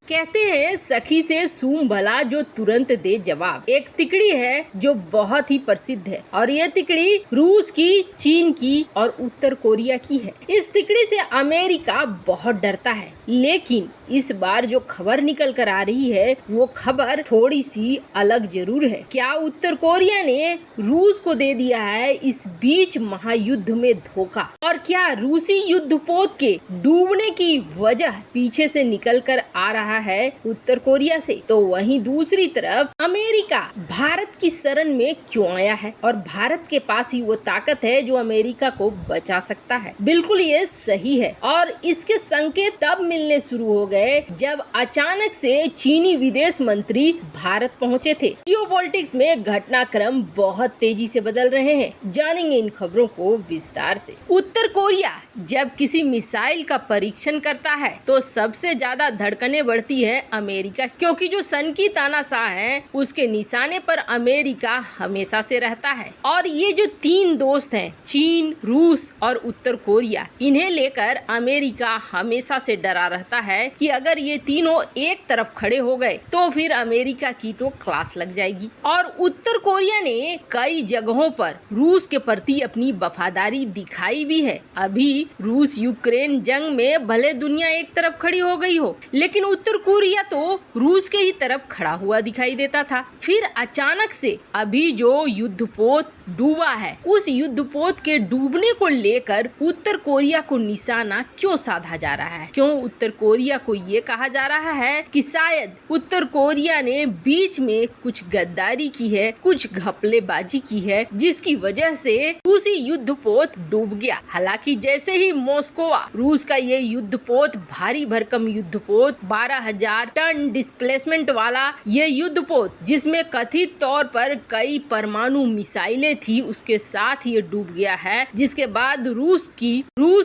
कहते हैं सखी से सूम भला जो तुरंत दे जवाब। एक तिकड़ी है जो बहुत ही प्रसिद्ध है और ये तिकड़ी रूस की, चीन की और उत्तर कोरिया की है। इस तिकड़ी से अमेरिका बहुत डरता है, लेकिन इस बार जो खबर निकल कर आ रही है वो खबर थोड़ी सी अलग जरूर है। क्या उत्तर कोरिया ने रूस को दे दिया है इस बीच महायुद्ध में धोखा? और क्या रूसी युद्धपोत के डूबने की वजह पीछे से निकल कर आ रहा है उत्तर कोरिया से? तो वहीं दूसरी तरफ अमेरिका भारत की शरण में क्यों आया है और भारत के पास ही वो ताकत है जो अमेरिका को बचा सकता है? बिल्कुल ये सही है और इसके संकेत तब मिलने शुरू हो गए जब अचानक से चीनी विदेश मंत्री भारत पहुंचे थे। जियोपॉलिटिक्स में घटनाक्रम बहुत तेजी से बदल रहे हैं। जानेंगे इन खबरों को विस्तार से। उत्तर कोरिया जब किसी मिसाइल का परीक्षण करता है तो सबसे ज्यादा धड़कनें बढ़ती है अमेरिका, क्योंकि जो सन की तानाशाह है उसके निशाने पर अमेरिका हमेशा से रहता है। और ये जो तीन दोस्त हैं, चीन, रूस और उत्तर कोरिया, इन्हें लेकर अमेरिका हमेशा से डरा रहता है कि अगर ये तीनों एक तरफ खड़े हो गए तो फिर अमेरिका की तो क्लास लग जाएगी। और उत्तर कोरिया ने कई जगहों पर रूस के प्रति अपनी वफादारी दिखाई भी है। अभी रूस यूक्रेन जंग में भले दुनिया एक तरफ खड़ी हो गई हो, लेकिन उत्तर कोरिया तो रूस के ही तरफ खड़ा हुआ दिखाई देता था। फिर अचानक से अभी जो युद्धपोत डूबा है, उस युद्धपोत के डूबने को लेकर उत्तर कोरिया को निशाना क्यों साधा जा रहा है? क्यों उत्तर कोरिया को ये कहा जा रहा है कि शायद उत्तर कोरिया ने बीच में कुछ गद्दारी की है, कुछ घपलेबाजी की है, जिसकी वजह से रूसी युद्धपोत डूब गया। हालांकि जैसे ही मॉस्कोवा रूस का ये युद्धपोत, भारी भरकम युद्धपोत, 12,000 टन डिस्प्लेसमेंट वाला ये युद्धपोत, जिसमें कथित तौर पर कई परमाणु मिसाइलें थी, उसके साथ ये डूब गया है। जिसके बाद रूस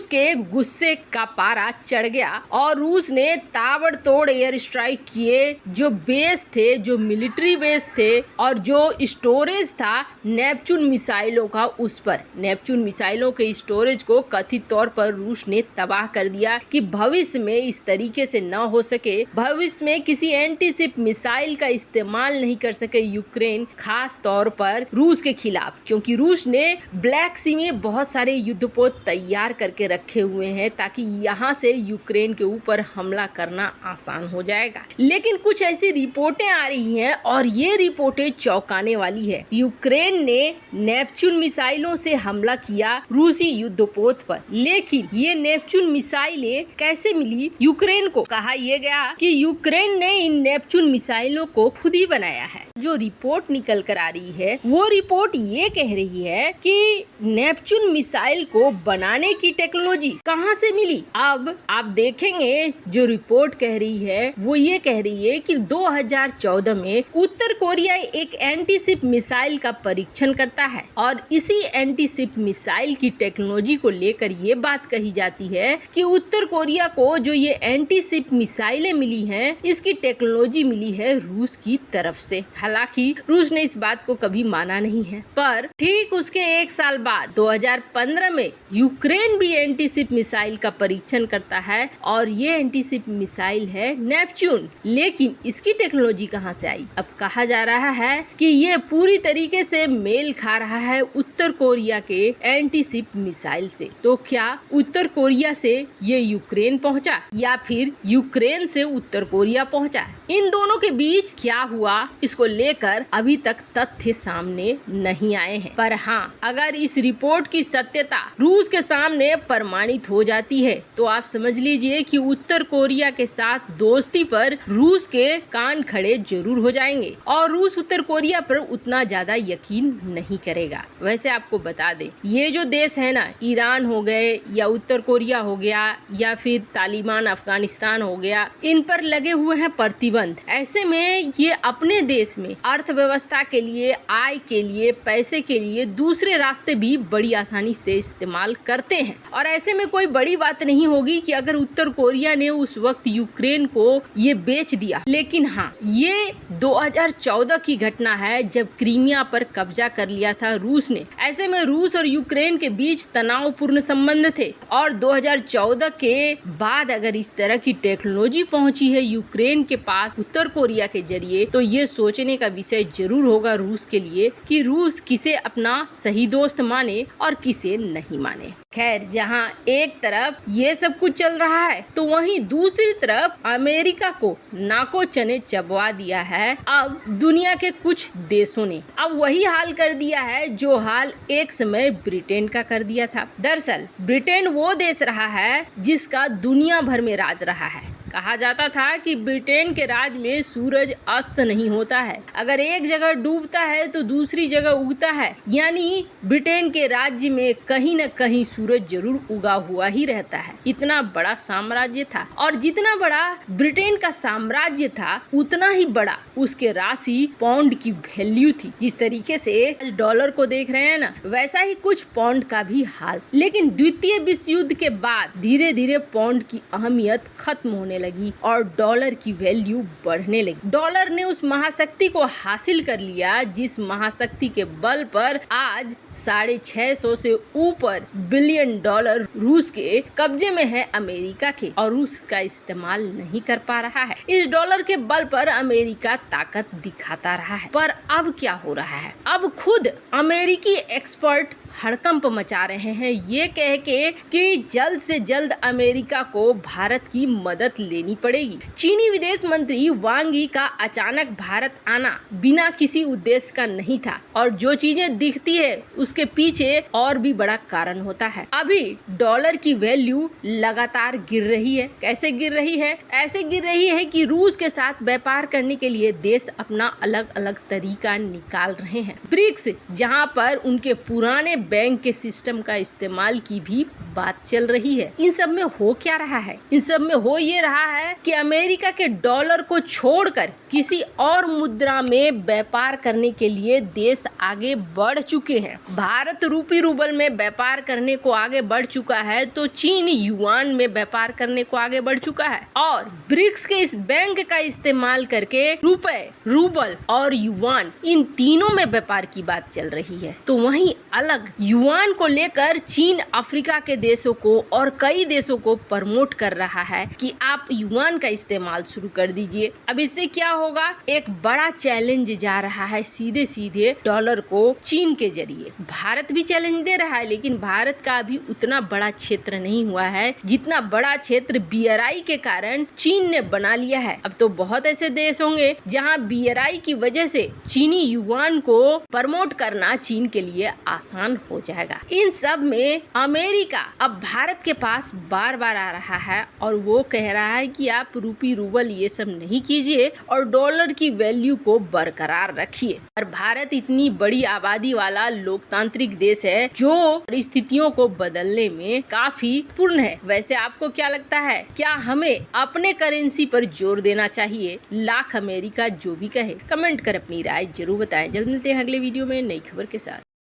के गुस्से का पारा चढ़ गया और रूस ने ताबड़तोड़ एयर स्ट्राइक किए। जो बेस थे, जो मिलिट्री बेस थे और जो स्टोरेज था नेपच्यून मिसाइलों का, उस पर नेपच्यून मिसाइलों के स्टोरेज को कथित तौर पर रूस ने तबाह कर दिया कि भविष्य में इस तरीके से न हो सके, भविष्य में किसी एंटीशिप मिसाइल का इस्तेमाल नहीं कर सके यूक्रेन, खास तौर पर रूस के खिलाफ, क्योंकि रूस ने ब्लैक सी में बहुत सारे युद्धपोत तैयार करके रखे हुए हैं ताकि यहाँ से यूक्रेन के ऊपर हमला करना आसान हो जाएगा। लेकिन कुछ ऐसी रिपोर्टें आ रही हैं और ये रिपोर्टें चौंकाने वाली है। यूक्रेन ने नेपच्यून मिसाइलों से हमला किया रूसी युद्धपोत पर, लेकिन ये नेपच्यून मिसाइलें कैसे मिली यूक्रेन को? कहा यह गया कि यूक्रेन ने इन नेपच्यून मिसाइलों को खुद ही बनाया है। जो रिपोर्ट निकल कर आ रही है वो रिपोर्ट ये कह रही है कि नेपच्यून मिसाइल को बनाने की टेक्नोलॉजी कहाँ से मिली। अब आप देखेंगे जो रिपोर्ट कह रही है वो ये कह रही है कि 2014 में उत्तर कोरिया एक एंटीशिप मिसाइल का परीक्षण करता है और इसी एंटीशिप मिसाइल की टेक्नोलॉजी को लेकर ये बात कही जाती है कि उत्तर कोरिया को जो ये एंटीशिप मिसाइलें मिली हैं, इसकी टेक्नोलॉजी मिली है रूस की तरफ से। हालांकि रूस ने इस बात को कभी माना नहीं है, पर ठीक उसके एक साल बाद 2015 में यूक्रेन भी एंटीशिप मिसाइल का परीक्षण करता है और ये एंटीशिप मिसाइल है नेपच्यून। लेकिन इसकी टेक्नोलॉजी कहां से आई? अब कहा जा रहा है कि ये पूरी तरीके से मेल खा रहा है उत्तर कोरिया के एंटीशिप मिसाइल से। तो क्या उत्तर कोरिया से ये यूक्रेन पहुंचा या फिर यूक्रेन से उत्तर कोरिया पहुंचा? इन दोनों के बीच क्या हुआ, इसको लेकर अभी तक तथ्य सामने नहीं आए हैं। पर हाँ, अगर इस रिपोर्ट की सत्यता रूस के सामने प्रमाणित हो जाती है तो आप समझ लीजिए कि उत्तर कोरिया के साथ दोस्ती पर रूस के कान खड़े जरूर हो जाएंगे और रूस उत्तर कोरिया पर उतना ज्यादा यकीन नहीं करेगा। वैसे आपको बता दें, ये जो देश है ना, ईरान हो गए या उत्तर कोरिया हो गया या फिर तालिबान अफगानिस्तान हो गया, इन पर लगे हुए हैं प्रतिबंध। ऐसे में ये अपने देश में अर्थव्यवस्था के लिए, आय के लिए, पैसे के लिए दूसरे रास्ते भी बड़ी आसानी से इस्तेमाल करते हैं। और ऐसे में कोई बड़ी बात नहीं होगी कि अगर उत्तर कोरिया ने उस वक्त यूक्रेन को ये बेच दिया। लेकिन हाँ, ये 2014 की घटना है जब क्रीमिया पर कब्जा कर लिया था रूस ने। ऐसे में रूस और यूक्रेन के बीच तनावपूर्ण संबंध थे और 2014 के बाद अगर इस तरह की टेक्नोलॉजी पहुंची है यूक्रेन के पास उत्तर कोरिया के जरिए, तो ये सोचने का विषय जरूर होगा रूस के लिए कि रूस किसे अपना सही दोस्त माने और किसे नहीं माने। खैर, जहां एक तरफ ये सब कुछ चल रहा है तो वहीं दूसरी तरफ अमेरिका को नाको चने चबवा दिया है अब दुनिया के कुछ देशों ने। अब वही हाल कर दिया है जो हाल एक समय ब्रिटेन का कर दिया था। दरअसल ब्रिटेन वो देश रहा है जिसका दुनिया भर में राज रहा है। कहा जाता था कि ब्रिटेन के राज में सूरज अस्त नहीं होता है, अगर एक जगह डूबता है तो दूसरी जगह उगता है, यानी ब्रिटेन के राज्य में कहीं न कहीं सूरज जरूर उगा हुआ ही रहता है। इतना बड़ा साम्राज्य था और जितना बड़ा ब्रिटेन का साम्राज्य था उतना ही बड़ा उसके राशि पाउंड की वैल्यू थी। जिस तरीके से डॉलर को देख रहे हैं ना, वैसा ही कुछ पाउंड का भी हाल। लेकिन द्वितीय विश्व युद्ध के बाद धीरे धीरे पाउंड की अहमियत खत्म होने लगी और डॉलर की वैल्यू बढ़ने लगी। डॉलर ने उस महाशक्ति को हासिल कर लिया जिस महाशक्ति के बल पर आज 650 से ऊपर बिलियन डॉलर रूस के कब्जे में है अमेरिका के, और रूस इसका इस्तेमाल नहीं कर पा रहा है। इस डॉलर के बल पर अमेरिका ताकत दिखाता रहा है। पर अब क्या हो रहा है? अब खुद अमेरिकी एक्सपर्ट हड़कंप मचा रहे हैं ये कह के कि जल्द से जल्द अमेरिका को भारत की मदद लेनी पड़ेगी। चीनी विदेश मंत्री वांग यी का अचानक भारत आना बिना किसी उद्देश्य का नहीं था और जो चीजें दिखती है उसके पीछे और भी बड़ा कारण होता है। अभी डॉलर की वैल्यू लगातार गिर रही है। कैसे गिर रही है? ऐसे गिर रही है कि रूस के साथ व्यापार करने के लिए देश अपना अलग अलग तरीका निकाल रहे हैं। ब्रिक्स, जहां पर उनके पुराने बैंक के सिस्टम का इस्तेमाल की भी बात चल रही है। इन सब में हो क्या रहा है? इन सब में हो ये रहा है कि अमेरिका के डॉलर को छोड़कर किसी और मुद्रा में व्यापार करने के लिए देश आगे बढ़ चुके हैं। भारत रूपी रूबल में व्यापार करने को आगे बढ़ चुका है तो चीन युआन में व्यापार करने को आगे बढ़ चुका है और ब्रिक्स के इस बैंक का इस्तेमाल करके रुपए, रूबल और युआन इन तीनों में व्यापार की बात चल रही है। तो वहीं अलग युआन को लेकर चीन अफ्रीका के देशों को और कई देशों को प्रमोट कर रहा है कि आप युआन का इस्तेमाल शुरू कर दीजिए। अब इससे क्या होगा? एक बड़ा चैलेंज जा रहा है सीधे सीधे डॉलर को चीन के जरिए। भारत भी चैलेंज दे रहा है लेकिन भारत का अभी उतना बड़ा क्षेत्र नहीं हुआ है जितना बड़ा क्षेत्र BRI के कारण चीन ने बना लिया है। अब तो बहुत ऐसे देश होंगे जहां BRI की वजह से चीनी युआन को प्रमोट करना चीन के लिए आसान हो जाएगा। इन सब में अमेरिका अब भारत के पास बार बार आ रहा है और वो कह रहा है कि आप रूपी रूबल ये सब नहीं कीजिए और डॉलर की वैल्यू को बरकरार रखिए। और भारत इतनी बड़ी आबादी वाला लोकतांत्रिक देश है जो स्थितियों को बदलने में काफी पूर्ण है। वैसे आपको क्या लगता है? क्या हमें अपने करेंसी पर जोर देना चाहिए? लाख अमेरिका जो भी कहे, कमेंट कर अपनी राय जरूर बताएं। जल्द मिलते हैं अगले वीडियो में नई खबर के साथ।